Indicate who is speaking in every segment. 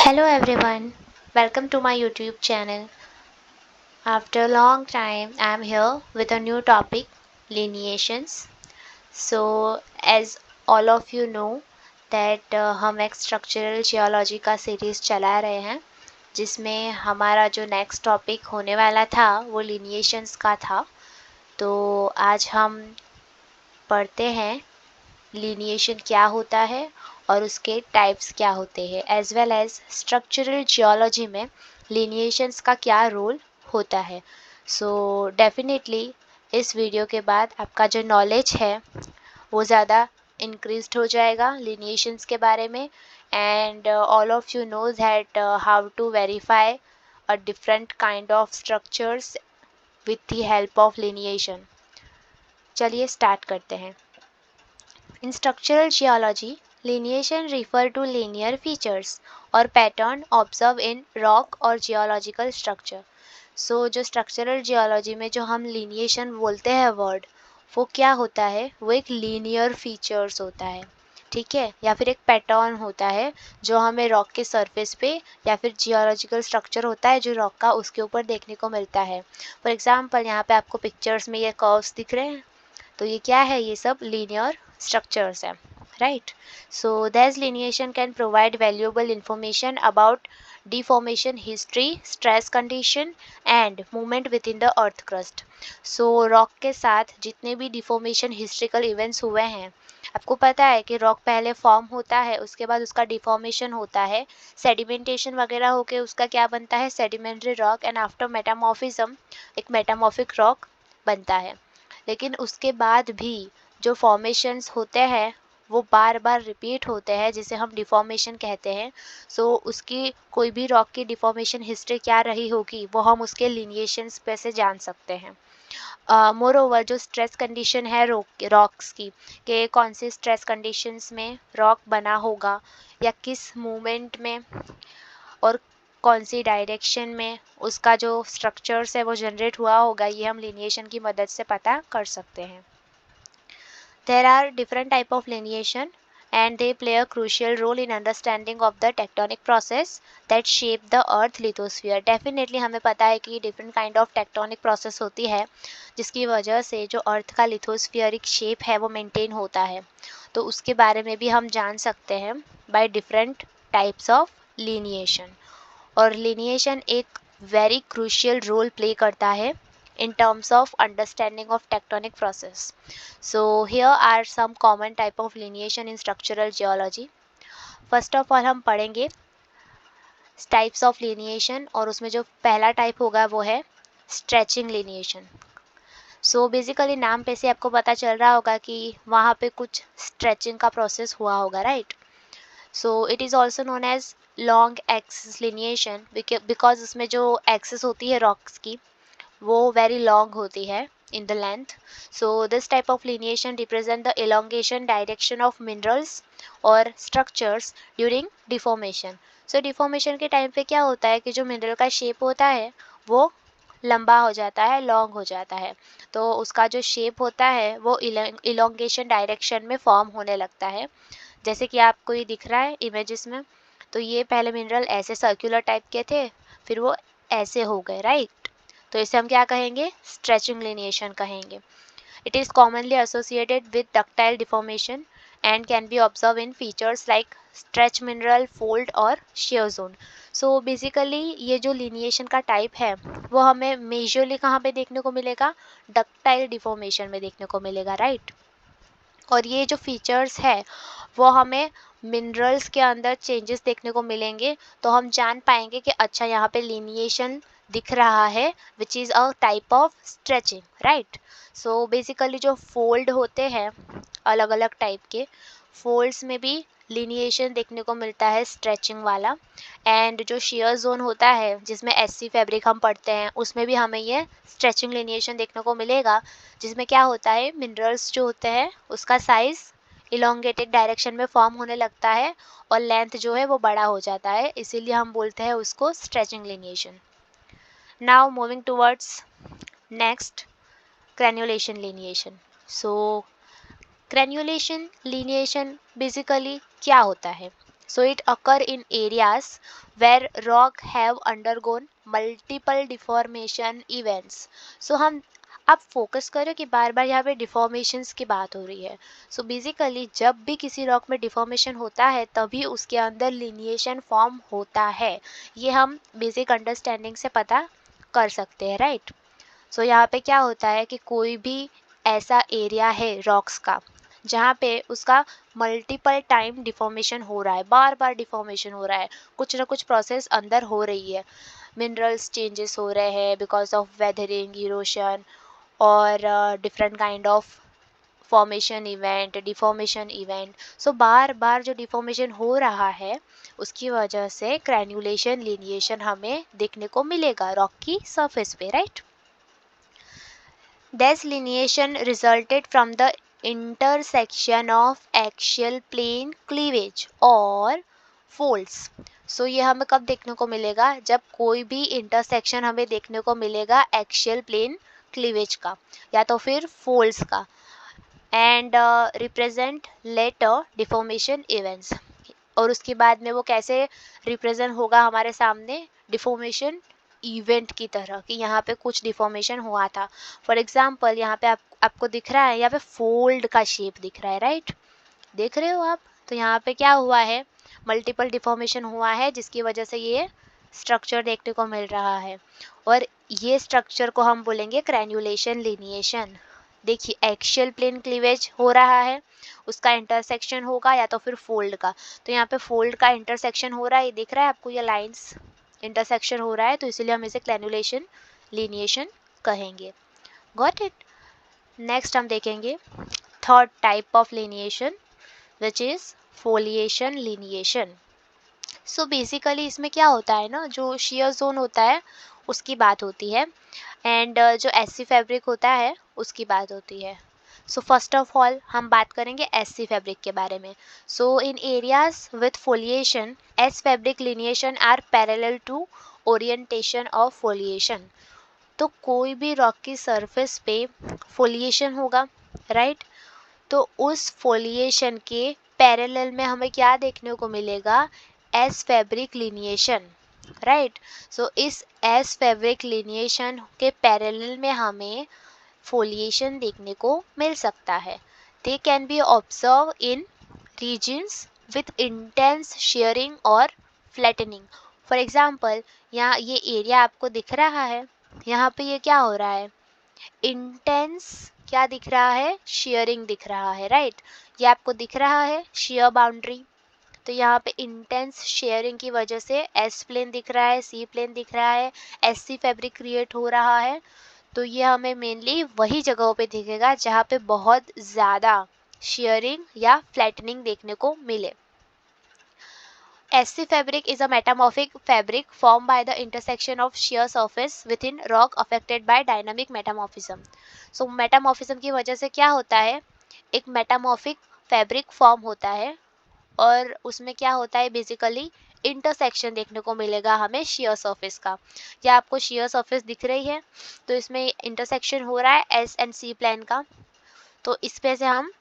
Speaker 1: Hello everyone, welcome to my YouTube channel. After a long time, I am here with a new topic, lineations. So, as all of you know that हम एक structural geology का series चला रहे हैं जिसमें हमारा जो next topic होने वाला था वो लिनिएशंस का था। तो आज हम पढ़ते हैं लिनिएशन क्या होता है और उसके टाइप्स क्या होते हैं, as well as structural geology में लिनिएशंस का क्या रोल होता है। सो डेफिनेटली इस वीडियो के बाद आपका जो नॉलेज है वो ज़्यादा इंक्रीज्ड हो जाएगा लिनिएशंस के बारे में, and all of you know that how to verify a different kind of structures with the help of lineation. चलिए स्टार्ट करते हैं। In structural geology, lineation refer to linear features और pattern observed in rock और geological structure. So जो structural geology में जो हम lineation बोलते हैं word, वो क्या होता है? वो एक linear features होता है, ठीक है, या फिर एक पैटर्न होता है जो हमें रॉक के सरफेस पे या फिर जियोलॉजिकल स्ट्रक्चर होता है जो रॉक का उसके ऊपर देखने को मिलता है। फॉर एग्जांपल यहाँ पे आपको पिक्चर्स में ये कर्व्स दिख रहे हैं, तो ये क्या है? ये सब लीनियर स्ट्रक्चर्स हैं, right. So this lineation can provide valuable information about deformation history, stress condition and movement with in the earth crust. So rock के साथ जितने भी डिफॉर्मेशन हिस्ट्रिकल इवेंट्स हुए हैं, आपको पता है कि रॉक पहले फॉर्म होता है, उसके बाद उसका डिफॉर्मेशन होता है, सेडिमेंटेशन वगैरह होके उसका क्या बनता है? Sedimentary rock, and after metamorphism एक मेटामॉर्फिक रॉक बनता है। लेकिन उसके बाद भी जो फॉर्मेशंस होते हैं वो बार बार रिपीट होते हैं, जिसे हम डिफॉर्मेशन कहते हैं। सो उसकी कोई भी रॉक की डिफॉर्मेशन हिस्ट्री क्या रही होगी वो हम उसके लिनिएशंस पे से जान सकते हैं। मोर ओवर जो स्ट्रेस कंडीशन है रॉक्स की, कि कौन सी स्ट्रेस कंडीशंस में रॉक बना होगा या किस मूवमेंट में और कौन सी डायरेक्शन में उसका जो स्ट्रक्चर्स है वो जनरेट हुआ होगा, ये हम लिनिएशन की मदद से पता कर सकते हैं। There are different type of lineation and they play a crucial role in understanding of the tectonic process that shape the earth lithosphere. Definitely हमें पता है कि different kind of tectonic process होती है जिसकी वजह से जो अर्थ का लिथोस्फियरिक शेप है वो मेंटेन होता है, तो उसके बारे में भी हम जान सकते हैं by different types of lineation। और लिनिएशन एक वेरी क्रूशियल रोल प्ले करता है in terms of understanding of tectonic process. So here are some common type of lineation in structural geology. First of all हम पढ़ेंगे types of lineation, और उसमें जो पहला टाइप होगा वो है stretching lineation. So basically नाम पे से आपको पता चल रहा होगा कि वहाँ पे कुछ stretching का process हुआ होगा, right? So it is also known as long axis lineation because उसमें जो axis होती है rocks की वो very long होती है in the length. So this type of lineation represent the elongation direction of minerals और structures during deformation. So deformation के टाइम पे क्या होता है कि जो मिनरल का शेप होता है वो लंबा हो जाता है, लॉन्ग हो जाता है, तो उसका जो शेप होता है वो इलोंगेशन डायरेक्शन में फॉर्म होने लगता है। जैसे कि आपको ये दिख रहा है इमेजेस में, तो ये पहले मिनरल ऐसे सर्कुलर टाइप के थे, फिर वो ऐसे हो गए, राइट। तो इसे हम क्या कहेंगे? स्ट्रेचिंग लिनिएशन कहेंगे। It is commonly associated with ductile deformation and can be observe in features like stretch mineral, fold और शेयर जोन। सो बेसिकली ये जो लिनिएशन का टाइप है वो हमें मेजरली कहाँ पे देखने को मिलेगा? डक्टाइल डिफॉर्मेशन में देखने को मिलेगा, राइट। और ये जो फीचर्स है वो हमें मिनरल्स के अंदर चेंजेस देखने को मिलेंगे, तो हम जान पाएंगे कि अच्छा यहाँ पे लिनिएशन दिख रहा है which is a type of stretching, right. So basically जो फोल्ड होते हैं अलग अलग टाइप के, फोल्ड्स में भी लिनिएशन देखने को मिलता है स्ट्रेचिंग वाला, एंड जो शेयर जोन होता है जिसमें एससी फैब्रिक हम पढ़ते हैं उसमें भी हमें ये स्ट्रेचिंग लिनिएशन देखने को मिलेगा, जिसमें क्या होता है मिनरल्स जो होते हैं उसका साइज इलोंगेटेड डायरेक्शन में फॉर्म होने लगता है और लेंथ जो है वो बड़ा हो जाता है, इसीलिए हम बोलते हैं उसको stretching lineation. Now moving towards next, granulation lineation. So granulation lineation basically क्या होता है? So it occur in areas where rock have undergone multiple deformation events. So हम आप फोकस करो कि बार बार यहाँ पे डिफॉर्मेशंस की बात हो रही है. सो बेसिकली जब भी किसी रॉक में डिफॉर्मेशन होता है तभी उसके अंदर लिनिएशन फॉर्म होता है. ये हम बेसिक अंडरस्टैंडिंग से पता कर सकते हैं, राइट. सो यहाँ पे क्या होता है कि कोई भी ऐसा एरिया है रॉक्स का जहाँ पे उसका मल्टीपल टाइम डिफॉर्मेशन हो रहा है, बार बार डिफॉर्मेशन हो रहा है, कुछ ना कुछ प्रोसेस अंदर हो रही है, मिनरल्स चेंजेस हो रहे हैं बिकॉज ऑफ वेदरिंग, इरोशन और different kind of formation event, deformation event. So बार बार जो डिफॉर्मेशन हो रहा है उसकी वजह से ग्रैन्युलेशन, लिनिएशन हमें देखने को मिलेगा रॉक की सरफेस पे, right. Delineation resulted from the intersection of axial plane cleavage और folds. सो ये हमें कब देखने को मिलेगा, जब कोई भी इंटरसेक्शन हमें देखने को मिलेगा एक्शियल प्लेन क्लीवेज का या तो फिर फोल्ड्स का. And represent later deformation events. और उसके बाद में वो कैसे रिप्रेजेंट होगा हमारे सामने, डिफॉर्मेशन इवेंट की तरह कि यहाँ पे कुछ डिफॉर्मेशन हुआ था. फॉर एग्जांपल यहाँ पे आपको दिख रहा है, यहाँ पे फोल्ड का शेप दिख रहा है, राइट. देख रहे हो आप. तो यहाँ पे क्या हुआ है, मल्टीपल डिफॉर्मेशन हुआ है जिसकी वजह से ये स्ट्रक्चर देखने को मिल रहा है. और ये स्ट्रक्चर को हम बोलेंगे ग्रैन्युलेशन, लिनिएशन. देखिए एक्शियल प्लेन क्लीवेज हो रहा है, उसका इंटरसेक्शन होगा या तो फिर फोल्ड का. तो यहाँ पे फोल्ड का इंटरसेक्शन हो रहा है, ये दिख रहा है आपको, ये लाइंस इंटरसेक्शन हो रहा है, तो इसीलिए हम इसे ग्रैन्युलेशन, लिनिएशन कहेंगे. Got it. नेक्स्ट हम देखेंगे third type of lineation which is foliation lineation. So basically इसमें क्या होता है ना, जो शियर जोन होता है उसकी बात होती है एंड जो एससी फैब्रिक होता है उसकी बात होती है. सो फर्स्ट ऑफ ऑल हम बात करेंगे एससी फैब्रिक के बारे में. So in areas with foliation S fabric lineation are parallel to orientation of foliation. तो कोई भी रॉक की सरफेस पे फोलिएशन होगा, राइट. तो उस फोलिएशन के पैरेलल में हमें क्या देखने को मिलेगा, S fabric lineation, right. So इस एस फैब्रिक लिनिएशन के पैरेलल में हमें फोलिएशन देखने को मिल सकता है. They can be observe in regions with intense shearing और फ्लैटनिंग. फॉर एग्जाम्पल यहाँ ये एरिया आपको दिख रहा है, यहाँ पे ये क्या हो रहा है, इंटेंस क्या दिख रहा है, शेयरिंग दिख रहा है, राइट. ये आपको दिख रहा है शेयर बाउंड्री. तो यहाँ पे इंटेंस शेयरिंग की वजह से एस प्लेन दिख रहा है, सी प्लेन दिख रहा है, एस सी फैब्रिक क्रिएट हो रहा है. तो ये हमें मेनली वही जगहों पे दिखेगा जहाँ पे बहुत ज़्यादा शेयरिंग या फ्लैटनिंग देखने को मिले. SC fabric is a metamorphic fabric formed by the intersection of shear surface within rock affected by dynamic metamorphism. So metamorphism की वजह से क्या होता है, एक metamorphic fabric form होता है और उसमें क्या होता है बेसिकली इंटरसेक्शन देखने को मिलेगा हमें शेयर सरफेस का. या आपको शेयर सरफेस दिख रही है तो इसमें इंटरसेक्शन हो रहा है एस एंड सी प्लेन का. तो इस पे से हम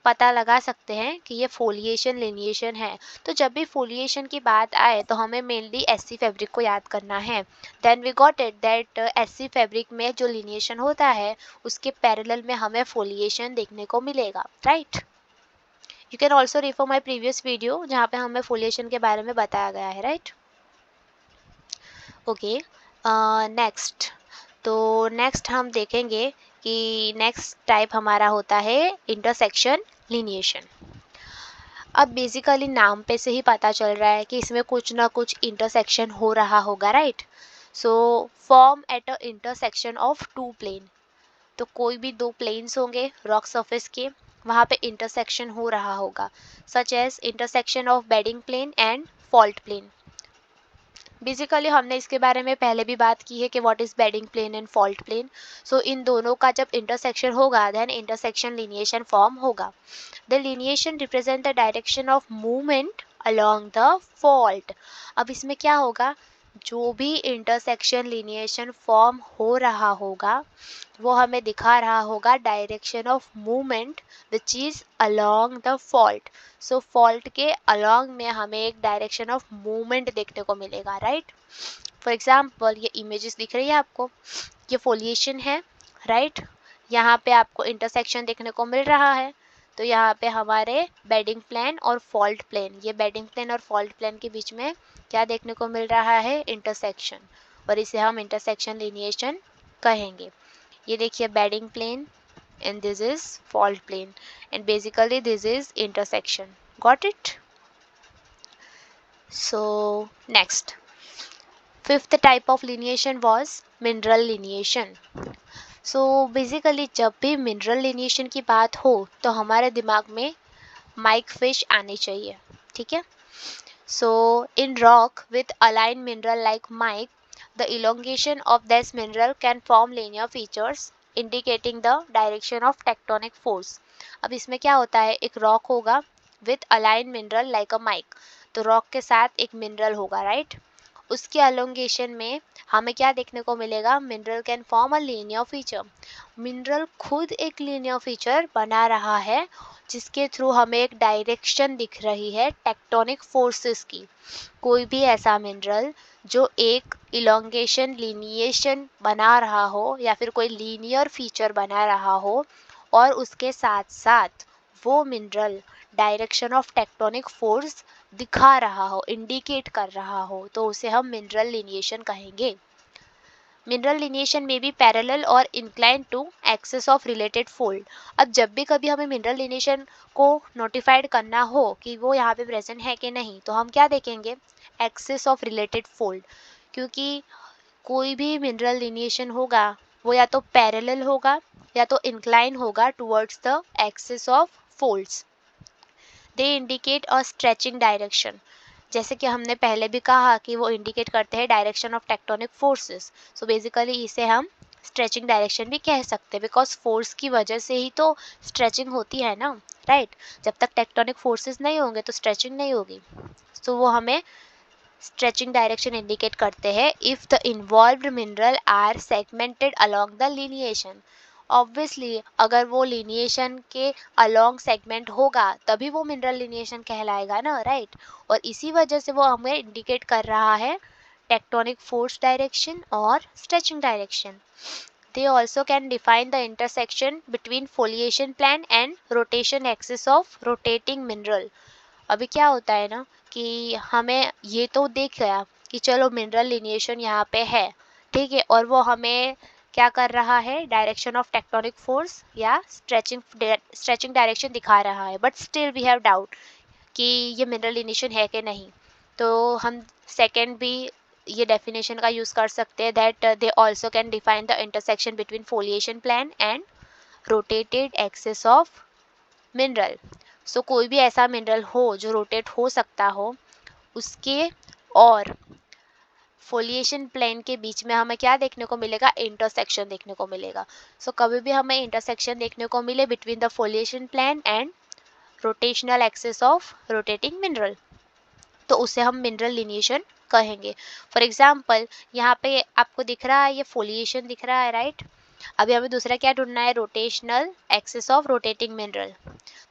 Speaker 1: पता लगा सकते हैं कि ये फोलिएशन लिनिएशन है. तो जब भी फोलिएशन की बात आए तो हमें मेनली एससी फैब्रिक को याद करना है. Then we got it that SC fabric में जो लिनिएशन होता है उसके पैरेलल में हमें फोलिएशन देखने को मिलेगा, right. You can also refer my previous video जहाँ पे हमें फोलिएशन के बारे में बताया गया है, राइट. Okay, next. तो नेक्स्ट हम देखेंगे कि नेक्स्ट टाइप हमारा होता है इंटरसेक्शन लिनिएशन. अब बेसिकली नाम पे से ही पता चल रहा है कि इसमें कुछ ना कुछ इंटरसेक्शन हो रहा होगा, right. So form at a intersection of two plane. तो कोई भी दो प्लेन्स होंगे रॉक सरफेस के, वहाँ पे इंटरसेक्शन हो रहा होगा, such as intersection of bedding plane and fault plane. Basically हमने इसके बारे में पहले भी बात की है कि what is bedding plane and fault plane. So इन दोनों का जब इंटरसेक्शन होगा देन इंटरसेक्शन लिनिएशन फॉर्म होगा. The lineation represent the direction of movement along the fault. अब इसमें क्या होगा, जो भी इंटरसेक्शन लिनिएशन फॉर्म हो रहा होगा वो हमें दिखा रहा होगा direction of movement which is along the fault. So fault के अलोंग में हमें एक डायरेक्शन ऑफ मूवमेंट देखने को मिलेगा, राइट। फॉर एग्जाम्पल ये इमेजेस दिख रही है आपको, ये फोलिएशन है, राइट। यहाँ पे आपको इंटरसेक्शन देखने को मिल रहा है, तो यहाँ पे हमारे बेडिंग प्लेन और फॉल्ट प्लेन, ये बेडिंग प्लेन और फॉल्ट प्लेन के बीच में क्या देखने को मिल रहा है, इंटरसेक्शन, और इसे हम इंटरसेक्शन लिनिएशन कहेंगे। ये देखिए bedding plane and this is fault plane and basically this is intersection. Got it? So next, fifth type of lineation was mineral lineation. So basically जब भी mineral lineation की बात हो तो हमारे दिमाग में mic fish आनी चाहिए, ठीक है। So in rock with aligned mineral like mic, the elongation of this mineral can form linear features indicating the direction of tectonic force. अब इसमें क्या होता है, एक रॉक होगा with aligned mineral like a mic, तो रॉक के साथ एक मिनरल होगा, राइट। उसके अलोंगेशन में हमें क्या देखने को मिलेगा, mineral can form a linear feature. Mineral खुद एक लीनियर फीचर बना रहा है जिसके थ्रू हमें एक डायरेक्शन दिख रही है टेक्टोनिक फोर्सेस की। कोई भी ऐसा मिनरल जो एक इलोंगेशन लिनिएशन बना रहा हो या फिर कोई लीनियर फीचर बना रहा हो और उसके साथ साथ वो mineral direction of tectonic force दिखा रहा हो, इंडिकेट कर रहा हो, तो उसे हम मिनरल लिनिएशन कहेंगे। मिनरल लिनिएशन में भी पैरेलल और incline to axis of related fold. अब जब भी कभी हमें मिनरल लिनिएशन को नोटिफाइड करना हो कि वो यहाँ पे प्रेजेंट है कि नहीं, तो हम क्या देखेंगे, एक्सिस ऑफ रिलेटेड फोल्ड, क्योंकि कोई भी मिनरल लिनिएशन होगा वो या तो पैरेलल होगा या तो इंक्लाइन होगा towards the axis of folds. They indicate a stretching direction, जैसे कि हमने पहले भी कहा कि वो इंडिकेट करते हैं direction of tectonic forces. So basically इसे हम स्ट्रेचिंग डायरेक्शन भी कह सकते हैं, बिकॉज फोर्स की वजह से ही तो स्ट्रेचिंग होती है ना, राइट। जब तक टेक्टोनिक फोर्सेस नहीं होंगे तो स्ट्रेचिंग नहीं होगी। सो वो हमें स्ट्रेचिंग डायरेक्शन इंडिकेट करते हैं if the involved mineral are segmented along the lineation. Obviously अगर वो लिनिएशन के अलोंग सेगमेंट होगा तभी वो मिनरल लिनिएशन कहलाएगा ना, राइट। और इसी वजह से वो हमें इंडिकेट कर रहा है टेक्टोनिक फोर्स डायरेक्शन और stretching direction. They also can define the intersection between foliation plan and rotation axis of rotating mineral. अभी क्या होता है ना कि हमें ये तो देख गया कि चलो मिनरल लिनिएशन यहाँ पे है, ठीक है, और वो हमें क्या कर रहा है, डायरेक्शन ऑफ टेक्टोनिक फोर्स या स्ट्रेचिंग डायरेक्शन दिखा रहा है, but still we have doubt कि ये मिनरल लिनिएशन है कि नहीं। तो हम सेकेंड भी ये डेफिनेशन का यूज़ कर सकते हैं, that they also can define the intersection between foliation plane and rotated axis of mineral. So कोई भी ऐसा मिनरल हो जो रोटेट हो सकता हो, उसके और फोलिएशन प्लेन के बीच में हमें क्या देखने को मिलेगा, इंटरसेक्शन देखने को मिलेगा। सो कभी भी हमें इंटरसेक्शन देखने को मिले between the foliation plane and rotational axis of rotating mineral, तो उसे हम मिनरल लिनिएशन कहेंगे। फॉर एग्जाम्पल यहाँ पे आपको दिख रहा है, ये फोलिएशन दिख रहा है, राइट। अभी हमें दूसरा क्या ढूंढना है, rotational axis of rotating mineral.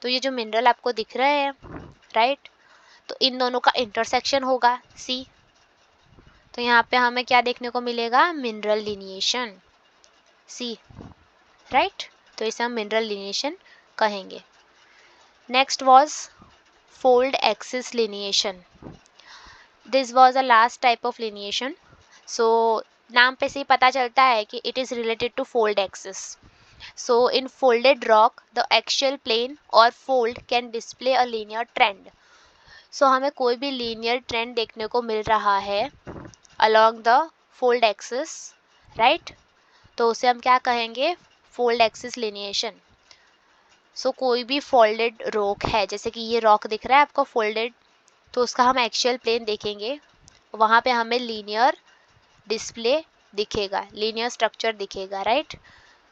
Speaker 1: तो ये जो मिनरल आपको दिख रहे हैं, राइट, तो इन दोनों का इंटरसेक्शन होगा सी, तो यहाँ पे हमें क्या देखने को मिलेगा, मिनरल लिनिएशन सी, राइट। तो इसे हम मिनरल लिनिएशन कहेंगे। Next was fold axis lineation. This was a last type of lineation. So नाम पे से ही पता चलता है कि it is related to fold axis. So in folded rock the axial plane और fold can display a linear trend. So हमें कोई भी लीनियर ट्रेंड देखने को मिल रहा है along the fold axis, right, तो उसे हम क्या कहेंगे, फोल्ड एक्सिस लिनिएशन। सो कोई भी फोल्डेड रॉक है, जैसे कि ये रॉक दिख रहा है आपको फोल्डेड, तो उसका हम एक्सियल प्लेन देखेंगे, वहाँ पे हमें लीनियर डिस्प्ले दिखेगा, लीनियर स्ट्रक्चर दिखेगा, right.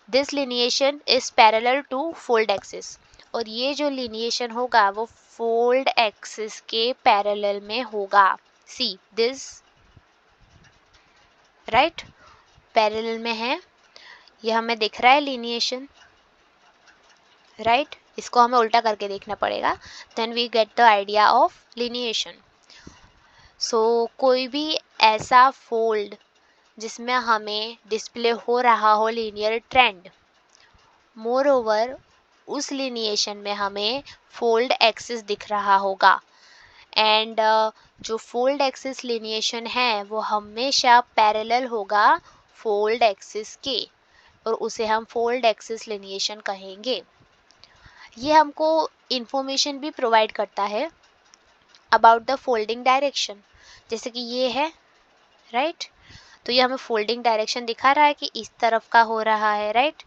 Speaker 1: This lineation is parallel to fold axis, और ये जो लिनिएशन होगा वो फोल्ड एक्सिस के पैरेलल में होगा। सी दिस राइट, पैरेलल में है, ये हमें दिख रहा है लिनिएशन, राइट। इसको हमें उल्टा करके देखना पड़ेगा, then we get the idea of lineation. So कोई भी ऐसा फोल्ड जिसमें हमें डिस्प्ले हो रहा हो लीनियर ट्रेंड, मोर ओवर उस लिनिएशन में हमें फोल्ड एक्सिस दिख रहा होगा, एंड जो फोल्ड एक्सिस लिनिएशन है वो हमेशा पैरेलल होगा फोल्ड एक्सिस के, और उसे हम फोल्ड एक्सिस लिनिएशन कहेंगे। ये हमको इंफॉर्मेशन भी प्रोवाइड करता है अबाउट द फोल्डिंग डायरेक्शन, जैसे कि ये है, राइट। तो ये हमें फोल्डिंग डायरेक्शन दिखा रहा है कि इस तरफ का हो रहा है, राइट।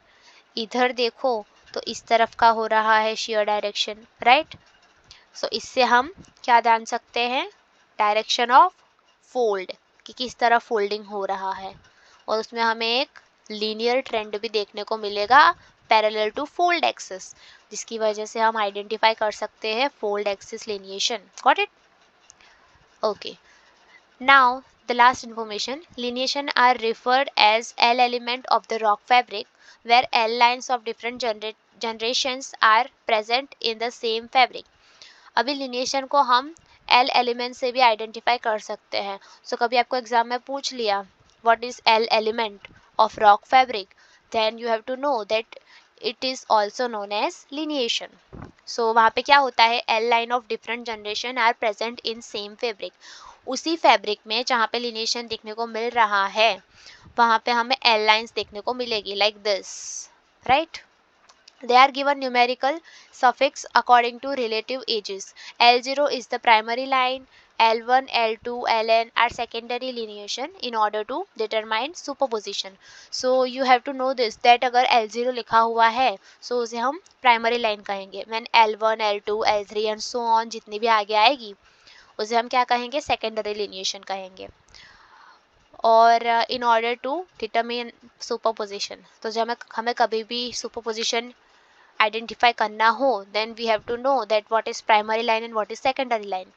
Speaker 1: इधर देखो तो इस तरफ का हो रहा है शेयर डायरेक्शन, राइट। सो इससे हम क्या जान सकते हैं, डायरेक्शन ऑफ फोल्ड, कि किस तरह फोल्डिंग हो रहा है, और उसमें हमें एक लीनियर ट्रेंड भी देखने को मिलेगा पैरेलल टू फोल्ड एक्सिस, जिसकी वजह से हम आइडेंटिफाई कर सकते हैं fold axis lineation. Got it? Okay, now the last information, lineation are referred as L element of the rock fabric, where L lines of different generations are present in the same fabric. अभी lineation को हम L element से भी identify कर सकते हैं। सो कभी आपको एग्जाम में पूछ लिया what is L element of rock fabric, then you have to know that it is also known as lineation. So वहाँ पे क्या होता है, L line of different generation are present in same fabric, उसी fabric में जहाँ पे lineation देखने को मिल रहा है वहाँ पे हमें L लाइन्स देखने को मिलेगी, like this, right. They are given numerical suffix according to relative ages. L0 is the primary line, L1, L2, Ln are secondary lineation in order to determine superposition. So you have to know this that अगर L0 लिखा हुआ है so उसे हम primary line कहेंगे, when L1, L2, L3 and so on जितनी भी आगे आएगी उसे हम क्या कहेंगे, secondary lineation कहेंगे। और in order to determine superposition, तो जब हमें कभी भी सुपरपोजिशन आइडेंटिफाई करना हो then we have to know that what is primary line and what is secondary line.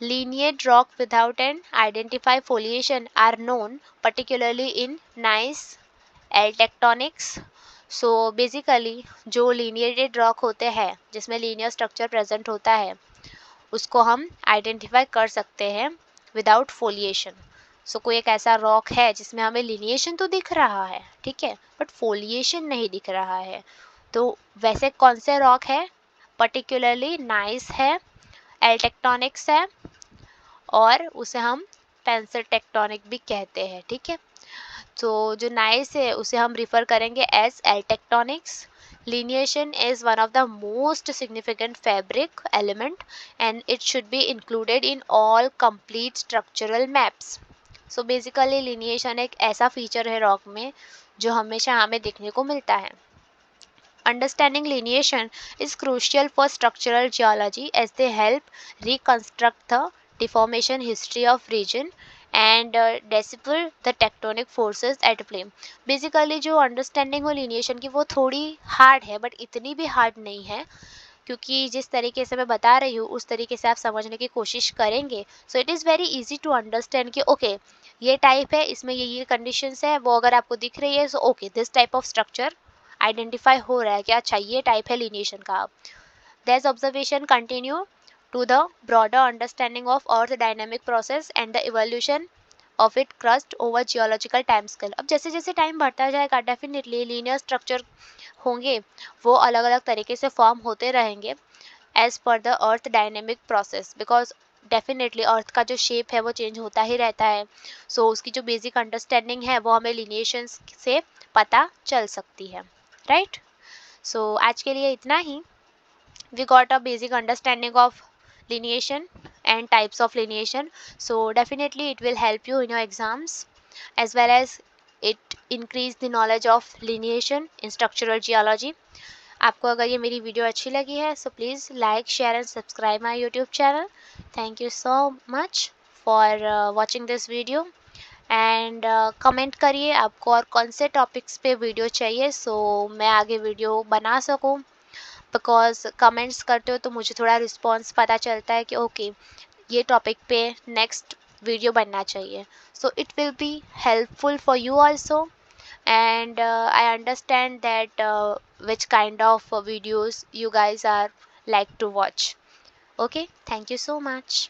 Speaker 1: Lineate rock without an identified foliation are known particularly in gneiss, L tectonics. So basically जो lineated rock होते हैं जिसमें linear structure present होता है उसको हम identify कर सकते हैं विदाउट फोलिएशन। सो कोई एक ऐसा रॉक है जिसमें हमें लिनिएशन तो दिख रहा है, ठीक है, बट फोलिएशन नहीं दिख रहा है, तो वैसे कौन से रॉक है, पर्टिकुलरली नाइस है, एल टेक्टोनिक्स है, और उसे हम पेंसिल टेक्टोनिक भी कहते हैं, ठीक है। तो जो नाइस है उसे हम रिफर करेंगे as L tectonics. Lineation is one of the most significant fabric element and it should be included in all complete structural maps. So basically lineation एक ऐसा फीचर है रॉक में जो हमेशा हमें देखने को मिलता है। Understanding lineation is crucial for structural geology as they help reconstruct the deformation history of region and decipher the tectonic forces at play. Basically जो अंडरस्टैंडिंग हो लिनिएशन की वो थोड़ी हार्ड है बट इतनी भी हार्ड नहीं है, क्योंकि जिस तरीके से मैं बता रही हूँ उस तरीके से आप समझने की कोशिश करेंगे so it is very easy to understand कि ओके ये टाइप है, इसमें ये कंडीशंस है, वो अगर आपको दिख रही है so okay this type of structure identify हो रहा है कि अच्छा ये टाइप है लिनिएशन का। Thus observation continue to the broader understanding of earth dynamic process and the evolution of its crust over geological time scale. अब जैसे जैसे टाइम बढ़ता जाएगा डेफिनेटली लीनियर स्ट्रक्चर होंगे वो अलग अलग तरीके से फॉर्म होते रहेंगे as per the earth dynamic process, because definitely earth का जो शेप है वो चेंज होता ही रहता है। सो उसकी जो बेसिक अंडरस्टैंडिंग है वो हमें लिनिएशन से पता चल सकती है, राइट। सो आज के लिए इतना ही। We got a basic understanding of lineation and types of lineation, so definitely it will help you in your exams as well as it increase the knowledge of lineation in structural geology. आपको अगर ये मेरी video अच्छी लगी है so please like, share and subscribe my YouTube channel. Thank you so much for watching this video and comment करिए आपको और कौन से टॉपिक्स पे वीडियो चाहिए सो मैं आगे वीडियो बना सकूँ, बिकॉज कमेंट्स करते हो तो मुझे थोड़ा रिस्पॉन्स पता चलता है कि ओके ये टॉपिक पे नेक्स्ट वीडियो बनना चाहिए. So it will be helpful for you also, and I understand that which kind of videos you guys are like to watch. Okay, thank you so much.